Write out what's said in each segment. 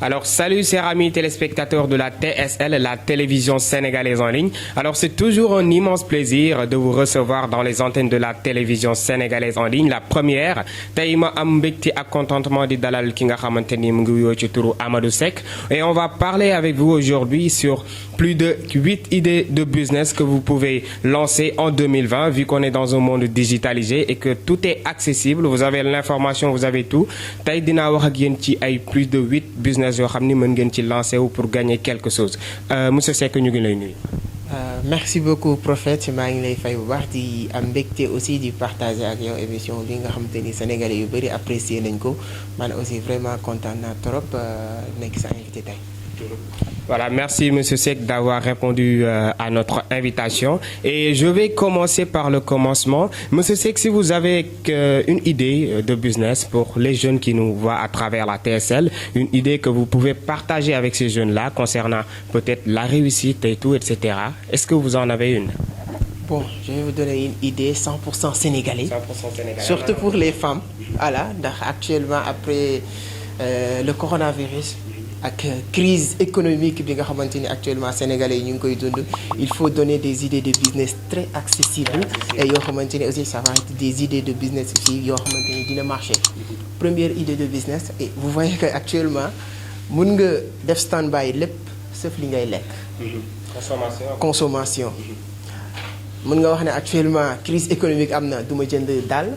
Alors, salut chers amis téléspectateurs de la TSL, la télévision sénégalaise en ligne. Alors, c'est toujours un immense plaisir de vous recevoir dans les antennes de la télévision sénégalaise en ligne, la première. Tey ma am mbégte ak contentement di dalal ki nga xamante ni mu ngi wuyoo ci turu Amadou Seck. Et on va parler avec vous aujourd'hui sur plus de 8 idées de business que vous pouvez lancer en 2020, vu qu'on est dans un monde digitalisé et que tout est accessible. Vous avez l'information, vous avez tout. Tey dinaa wax ak yéen ci ay plus de 8 business yoo xam ni mën ngeen ci lancer wu pour gagner quelque chose. Monsieur Seck ñu ngi lay nuyu. Merci beaucoup Prophète maa ngi lay fay bu baax di am mbégte aussi di partager ak yow émission bi nga xamante ni sénégalais yu bëri apprécier nañ ko man aussi vraiment kontaan naa trop nekk sa invité tey. Voilà, merci Monsieur Seck d'avoir répondu à notre invitation. Et je vais commencer par le commencement. Monsieur Seck, si vous avez une idée de business pour les jeunes qui nous voient à travers la TSL, une idée que vous pouvez partager avec ces jeunes-là concernant peut-être la réussite et tout, etc. Est-ce que vous en avez une? Bon, je vais vous donner une idée 100% sénégalais. 100% sénégalais. Surtout pour les femmes. Voilà, ndax actuellement après le coronavirus. Ak crise économique bi nga xamante ni actuellement sénégalais yi ñu ngi koy dund il faut donner des idées de business très accessibles et yoo xamante ni aussi ça va être des idées de business aussi yoo xamante ni dina marcher. Première idée de business et vous voyez que actuellement mun nga def stand-by lépp sauf li ngay lekk. Consommation. Mën nga wax ne actuellement crise économique am na du ma jënd dàll.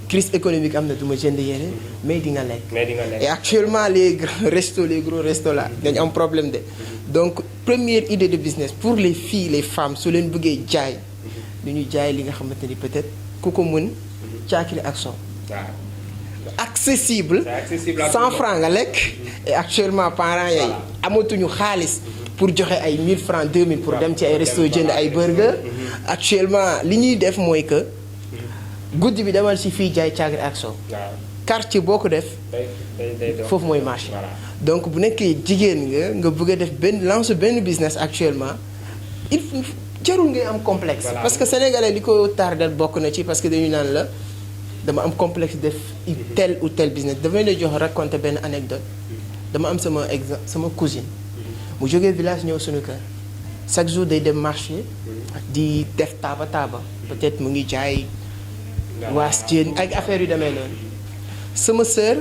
Crise économique am na du ma jënd yére mais di nga lekk. Et actuellement les gros restos là dañu am problème de. Donc première idée de business pour les filles les femmes su leen bëggee jaay lu ñu jaay li nga xamante ni peut-être ku ko mën caakiri ak soow. Accessible 100 francs nga lekk. Et actuellement parents yi amatuñu xaalis pour joxe ay 1000 francs 2000 pour dem ci ay resto jënd ay burger. Actuellement li ñuy def mooy que guddi bi demal ci fii jaay caagri ak soow. Quartier boo ko def foofu mooy marché. Donc bu nekkee jigéen nga bëgg a def lancer benn business actuellement il jarul ngay am complexe. Parce que sénégalais li ko tardel bokk na ci parce que dañu naan la dama am complexe def tel ou tel business damay la jox raconter benn anecdote dama am sama cousine mu jógee village ñëw suñu kër chaque jour day dem marché di def taaba peut-être mu ngi jaay waas jën ak affaire yu demee noonu sama sœur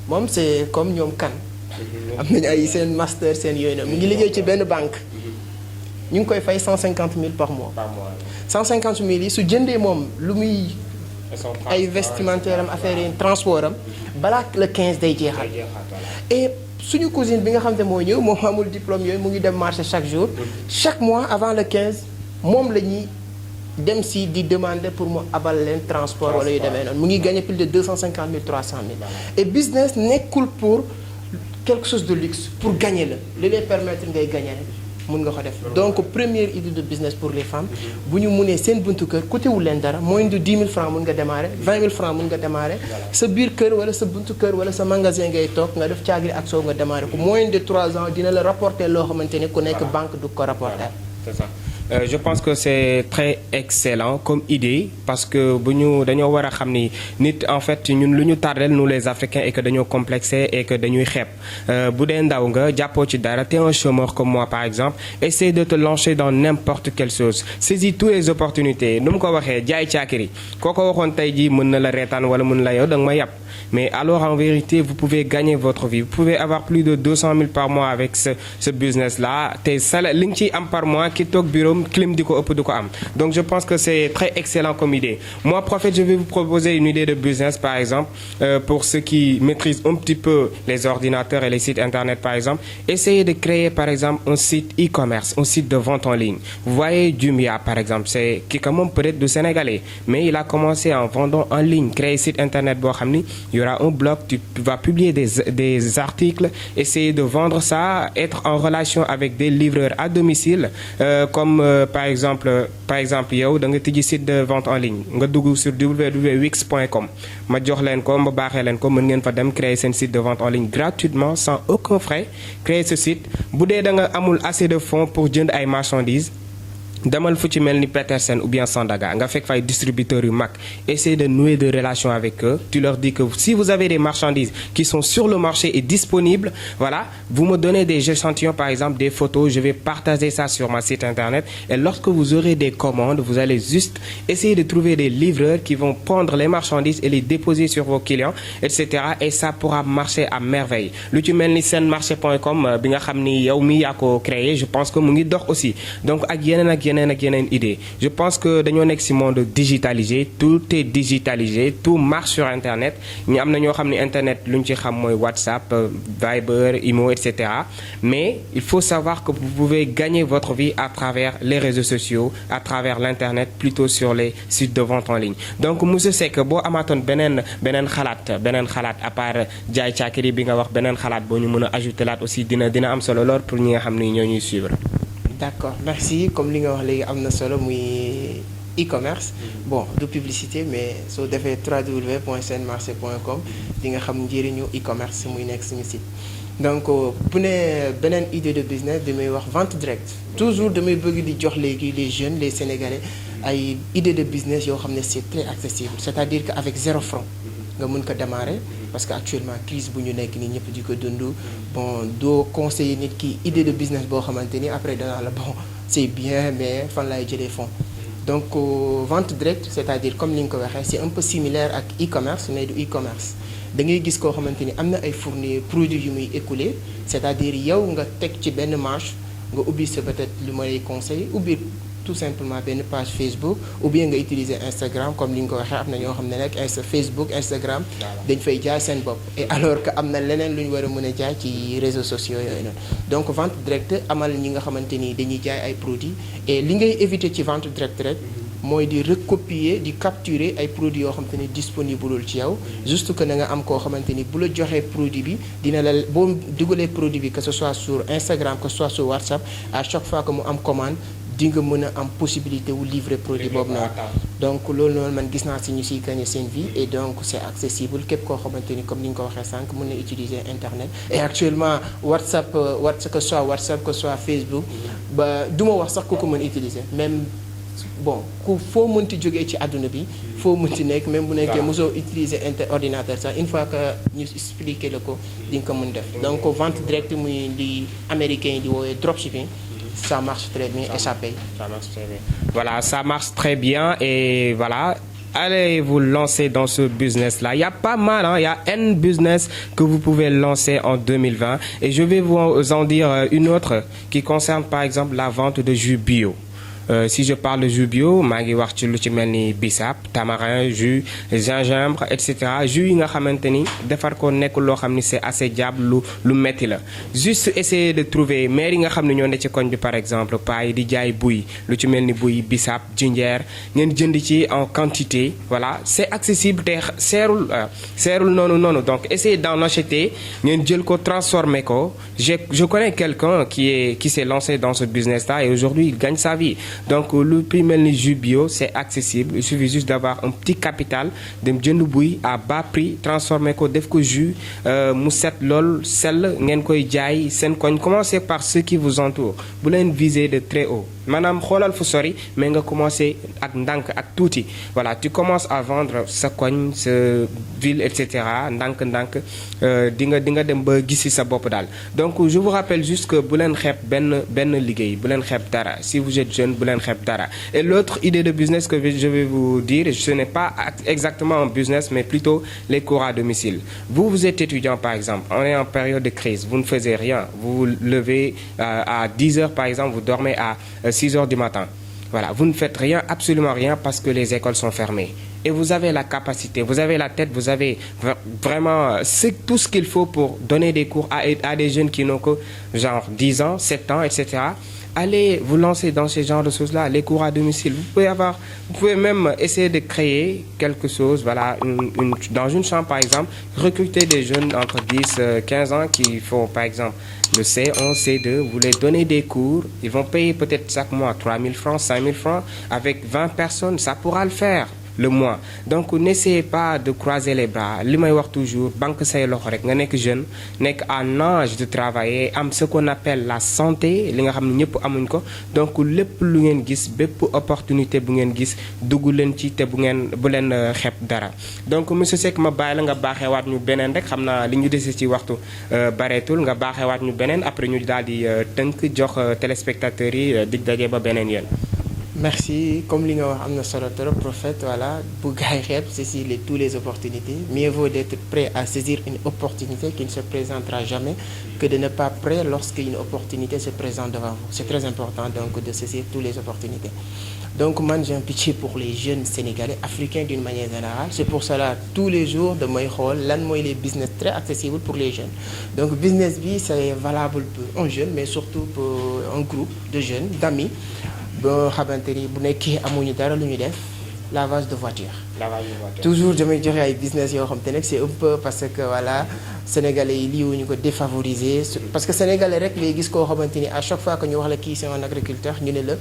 moom c'est comme ñoom kan am nañu ay seen master seen yooyu noonu mu ngi liggéey ci benn banque ñu ngi koy fay 150 000 par mois 150 000 yi su jëndee moom lu muy ay vestimentaire am affaire yi transport am balaa le 15 day jeexal et suñu cousine bi nga xam ne moo ñëw moom amul diplôme yooyu mu ngi dem marché chaque jour chaque mois avant le 15 moom la ñuy dem si di demander pour mu abal leen transport wala yu demee noonu mu ngi gagner plus de 250 000 300 000 et business nekkul pour quelque chose de luxe pour gagner la li lay permettre ngay gagner rek mun nga ko def. Donc première idée de business pour les femmes bu ñu munee seen buntu kër côté wu leen dara moins de 10 000 francs mun nga démarrer 20 000 francs mun nga démarrer sa biir kër wala sa buntu kër wala sa magasin ngay toog nga def caagri ak soow nga démarrer ko moins de 3 ans dina la rapporter loo xamante ne ku nekk banque du ko rapporter. C'est ça. Je pense que c'est très excellent comme idée parce que bu ñu dañoo war a xam ni nit en fait ñun lu ñu tardel nous les Africains et que dañoo complexé et que dañuy xeeb bu dee ndaw nga jàppoo ci dara t'es un chômeur comme moi par exemple essaie de te lancer dans n'importe quelle chose saisis toutes les opportunités nu mu ko waxee jaay caakiri koo ko waxoon tey jii mën na la reetaan wala mën la yow da nga ma yàpp mais alors en vérité vous pouvez gagner votre vie vous pouvez avoir plus de 200 000 par mois avec ce business là te salaire li nga ciy am par mois ki toog bureau clim di ko ëpp du ko am. Donc je pense que c'est très excellent comme idée. Moi Prophète, je vais vous proposer une idée de business par exemple pour ceux qui maîtrisent un petit peu les ordinateurs et les sites internet par exemple. Essayez de créer par exemple un site e-commerce, un site de vente en ligne. Vous voyez Jumia par exemple, c'est qui quand même peut-être du Sénégalais, mais il a commencé en vendant en ligne, créer site internet boo xam ni il y aura un blog, tu vas publier des articles, essayer de vendre ça, être en relation avec des livreurs à domicile comme par exemple yow da nga tijji site de vente en ligne nga dugg sur www.wix.com ma jox leen ko ma baaxee leen ko mën ngeen fa dem créer seen site de vente en ligne gratuitement sans aucun frais créer ce site bu dee da nga amul assez de fonds pour jënd ay marchandises demal fu ci mel ni Petersen ou bien Sandaga nga fekk fay distributeurs yu mag, essayez de nouer des relations avec eux. Tu leur dis que si vous avez des marchandises qui sont sur le marché et disponibles, voilà, vous me donnez des échantillons, par exemple des photos, je vais partager ça sur ma site internet, et lorsque vous aurez des commandes, vous allez juste essayer de trouver des livreurs qui vont prendre les marchandises et les déposer sur vos clients, etc. Et ça pourra marcher à merveille. Lu ci mel ni senmarché.com bi nga xam ni yow mi yaa ko créé, je pense que mu ngi dox aussi. Donc ak yeneen idée. Je pense que dañoo nekk ci monde digitalisé, tout est digitalisé, tout marche sur internet. ñi am na ñoo xam ne internet lu ñu ci xam mooy WhatsApp, Viber, Imo, etc. Mais il faut savoir que vous pouvez gagner votre vie à travers les réseaux sociaux, à travers l'internet, plutôt sur les sites de vente en ligne. Donc monsieur Seck boo amaatoon beneen xalaat à part jaay caakiri bi nga wax, beneen xalaat boo ñu mën a ajouter laat aussi dina am solo lool pour ñi nga xam ni ñoo ñuy suivre. D'accord, merci. Comme li nga wax léegi am na solo muy e-commerce. Bon, du publicité mais soo defee www.senmarché.com di nga xam njëriñu e-commerce muy nekk suñu site. Donc bu ne beneen idée de business damay wax vente directe. Toujours damay bëgg di jox léegi les jeunes, les Sénégalais ay idée de business yoo xam ne c'est très accessible. C'est-à-dire que avec 0 franc nga mën ko démarrer. Parce que actuellement crise bu ñu nekk nii ñëpp di ko dund, bon doo conseiller nit ki idée de business boo xamante ni après danaa la bon c'est bien mais fan laay jëlee fonds. Donc vente directe, c'est-à-dire comme li nga ko waxee c'est un peu similaire ak e-commerce mais du e-commerce. Da ngay gis koo xamante ni am na ay fournir produits yu muy écouler, c'est-à-dire yow nga teg ci benn marge nga ubbi sa peut-être lu ma lay conseiller ubbi tout simplement benn page Facebook ou bien nga utiliser Instagram comme li nga ko waxee am na ñoo xam ne nag Facebook Instagram dañ fay jaay seen bopp, et alors que am na leneen lu ñu war a mën a jaay ci réseaux sociaux yooyu noonu. Donc vente directe amal ñi nga xamante ni dañuy jaay ay produits, et li ngay éviter ci vente directe rek mooy di recopier di capturer ay produits yoo xamante ni disponible ci yow, juste que na nga am koo xamante ni bu la joxee produit bi dina la boo dugalee produit bi que ce soit sur Instagram que ce soit sur WhatsApp, à chaque fois que mu am commande di nga mën a am possibilité wu livrer produit boobu noonu. Donc loolu noonu man gis naa si ñu siy gagner seen vie, et donc c'est accessible képp koo xamante ni comme ni nga ko waxee sànq mën na utiliser internet. Et actuellement WhatsApp que soit Facebook ba du ma wax sax ku ko mën utiliser, même bon ku foo mënti jógee ci àdduna bi foo mënti nekk, même bu nekkee mosoo utiliser ordinateur sax une fois que ñu expliquer la ko di nga ko mën def. Donc vente directe muy li américain yi di woowee dropshipping, ça marche très bien et ça paye. Ça marche très bien. Voilà, ça marche très bien et voilà. Allez vous lancer dans ce business-là. Il y a pas mal, hein? Il y a un business que vous pouvez lancer en 2020. Et je vais vous en dire une autre qui concerne par exemple la vente de jus bio. Si je parle de jus bio, maa ngi wax ci lu ci mel ni bissap, tamarin, jus, gingembre, etc. Jus yi nga xamante ni defar ko nekk loo xam ni c'est assez diable lu metti la. Juste essayer de trouver maire yi nga xam ne ñoo ne ci koñ bi par exemple paa yi di jaay buy lu ci mel ni buy bissap, ginger, ngeen jënd ci en quantité. Voilà, c'est accessible te seerul noonu. Donc essayez d'en acheter, ngeen jël ko transformer ko. Je connais quelqu'un qui s'est lancé dans ce business-là et aujourd'hui il gagne sa vie. Donc lu prix mel ni jus bio c'est accessible, il suffit juste d'avoir un petit capital dem jënd buy à bas prix transformer ko def ko jus mu set lool sell ngeen koy jaay seen koñ. Commencez par ceux qui vous entourent, bu leen viser de très haut, maanaam xoolal fu sori mais nga commencer ak ndànk ak tuuti. Voilà, tu commences à vendre sa koñ, sa ville, etc. ndànk di nga dem ba gisi sa bopp daal. Donc je vous rappelle juste que bu leen xeeb benn liggéey, bu leen xeeb dara. Si vous êtes jeune bu leen xeeb dara. Et l'autre idée de business que je vais vous dire, ce n'est pas exactement un business mais plutôt les cours à domicile. Vous êtes étudiant par exemple, on est en période de crise, vous ne faisiez rien, vous vous levez à 10 heures par exemple, vous dormez à 6 heures du matin. Voilà, vous ne faites rien, absolument rien parce que les écoles sont fermées. Et vous avez la capacité, vous avez la tête, vous avez vraiment tout ce qu'il faut pour donner des cours à des jeunes qui n'ont que genre 10 ans, 7 ans, etc. Allez vous lancer dans ce genre de choses-là, les cours à domicile. Vous pouvez même essayer de créer quelque chose, voilà, dans une chambre par exemple, recruter des jeunes entre 10 15 ans qui font par exemple le C1, C2, vous les donnez des cours, ils vont payer peut-être chaque mois 3 000 francs, 5 000 francs, avec 20 personnes, ça pourra le faire. le mois donc n'essayez pas de croiser les bras li may wax toujours banque say loxo rek nga nekk jeune nekk en âge de travailler am ce qu'on appelle la santé li nga xam ne ñëpp amuñ ko donc lépp lu ngeen gis bépp opportunité bu ngeen gis dugg leen ci te bu leen xeeb dara donc monsieur Seck ma bàyyi la nga baaxeewaat ñu beneen rek xam naa li ñu dese ci waxtu bareetul nga baaxeewaat ñu beneen après ñu daal di tënk jox téléspectateurs yi dig daje ba beneen yoon. merci comme li nga wax am na solo trop prophète voilà bu gaay xeeb saisir tous les opportunités mieux vaut d'être prêt à saisir une opportunité qui ne se présentera jamais que de ne pas prêt lorsqu'une opportunité se présente devant vous c'est très important donc de saisir toutes les opportunités donc man j'ai un pitié pour les jeunes sénégalais africains d'une manière générale c'est pour cela tous les jours damay xool lan mooy les business très accessibles pour les jeunes donc business bi c'est valable pour un jeune mais surtout pour un groupe de jeunes d'amis ba xamante ni bu nekkee amuñu dara lu ñu def lavage de voiture. toujours damay joxe ay business yoo xam te ne c'est un peu parce que voilà sénégalais yi lii wuñu ko défavoriser parce que sénégalais rek ngay gis koo xamante ni à chaque fois que ñu wax la kii c'est un agriculteur ñu ne la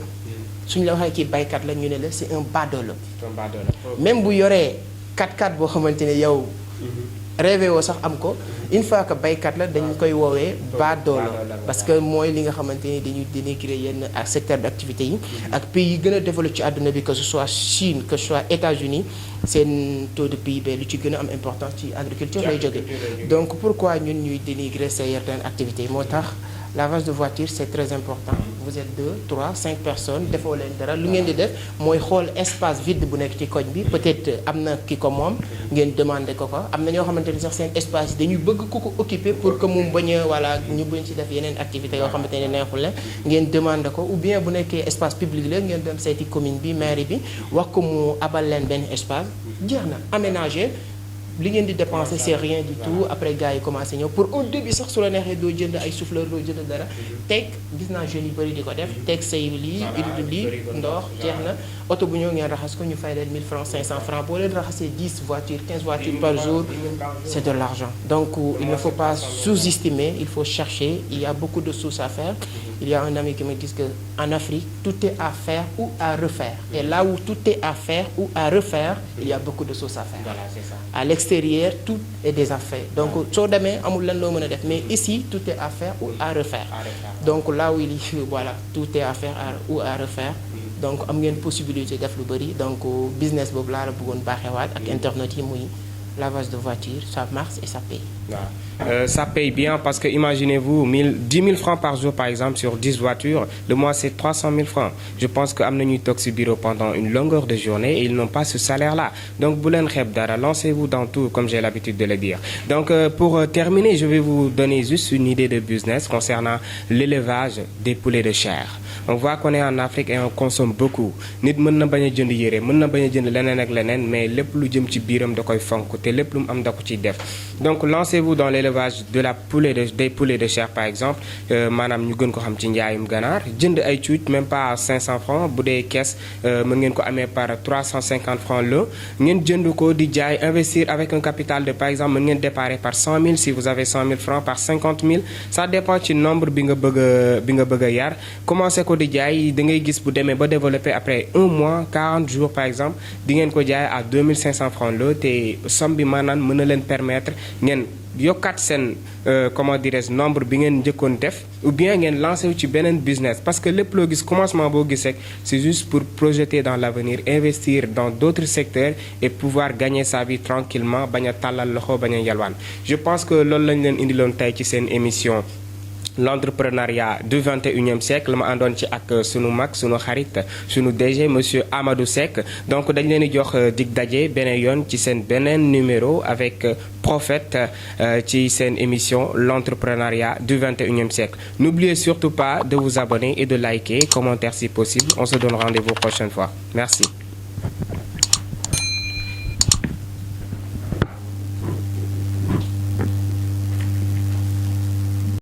suñu la waxee kii baykat la ñu ne la c'est un badoolo. même bu yoree 4x4 boo xamante ne yow. rêvé woo sax am ko une fois que baykat la dañ koy woowee baadoolo parce que mooy li nga xamante ni dañuy dénigrer yenn ak secteur d'activité yi ak pays yi gën a développé ci àdduna bi que ce soit Chine que ce soit États-Unis seen taux de PIB lu ci gën a am importance ci agriculture lay jógee donc pourquoi ñun ñuy dénigrer certaines activités moo tax lavage de voiture c'est très important vous êtes 2, 3, 5 personnes defoo leen dara lu ngeen di def mooy xool espace vide bu nekk ci koñ bi peut-être am na ki ko moom ngeen demander ko am na ñoo xamante ni sax seen espace dañuy bëgg ku ko occuper pour que mu bañ a voilà ñu bañ ci def yeneen activités yoo xamante ne neexul la ngeen demander ko ou bien bu nekkee espace public la ngeen dem seeti commune bi mairie bi wax ko mu abal leen benn espace jeex na aménager li ngeen di dépenser c'est rien du tout après gars yi commencé ñëw pour au début sax su la neexee doo jënd ay souffleur doo jënd dara teg gis naa jeunes yu bëri di ko def teg say lii lii ndox jeex na oto bu ñëw ngeen raxas ko ñu fay leen 1000 francs 500 francs boo leen raxasee 10 voitures 15 voitures par jour c'est de l'argent donc il ne faut pas sous-estimer il faut chercher il y a beaucoup de choses à faire il y a un ami qui me dit que en Afrique tout est à faire ou à refaire et là où tout est à faire ou à refaire il y a beaucoup de choses à faire voilà, c'est ça. À l'extérieur tout est déjà fait donc soo demee amul lan loo mën a def mais ici tout est à faire ou à refaire donc là où il y voilà tout est à faire ou à refaire donc am ngeen possibilité def lu bari donc business boobu laa la bëggoon baaxewaat ak internet yi muy lavage de voiture ça marche et ça paye. Ça paye bien parce que imaginez-vous 10 000 francs par jour par exemple sur 10 voitures le mois c'est 300 000 francs je pense que am na ñuy toog ci bureau pendant une longueur de journée et ils n'ont pas ce salaire-là donc bu leen xeeb dara lancez-vous dans tout comme j'ai l'habitude de le dire donc pour terminer je vais vous donner juste une idée de business concernant l'élevage des poulets de chair on voit qu'on est en Afrique et on consomme beaucoup nit mën na bañ a jënd yére mën na bañ a jënd leneen ak leneen mais lépp lu jëm ci biiram da koy fonk te lépp lu mu am da ko ciy def donc lancez-vous dans l'élevage de la des poulets de chair par exemple maanaam ñu gën ko xam ci njaayum ganaar jënd ay cuuc même pas à 500 francs bu dee kees mën ngeen ko amee par 350 francs le ngeen jënd ko di jaay investir avec un capital de par exemple mën ngeen déparer par 100 000 si vous avez 100 000 francs par 50 000 ça dépend ci nombre bi nga bëgg a yar commencé ko di jaay da ngay gis bu demee ba développer après un mois 40 jours par exemple di ngeen ko jaay à 2500 francs le te somme bi maanaam mën na leen permettre ngeen yokkaat seen comment dirais-je nombre bi ngeen njëkkoon def ou bien ngeen lancé wu ci beneen business parce que lépp loo gis commencement boo gis rek c'est juste pour projeter dans l'avenir investir dans d'autres secteurs et pouvoir gagner sa vie tranquillement bañ a tàllal loxo bañ a yalwaan je pense que loolu lañ leen indiloon tey ci seen émission l'entrepreneuriat du 21e siècle ma àndoon ci ak sunu mag sunu xarit sunu DG monsieur Amadou Seck donc dañ leen di jox dig daje beneen yoon ci seen beneen numéro avec Prophète ci seen émission l'entrepreneuriat du 21e siècle n'oubliez surtout pas de vous abonner et de liker commentaire si possible on se donne rendez-vous prochaine fois merci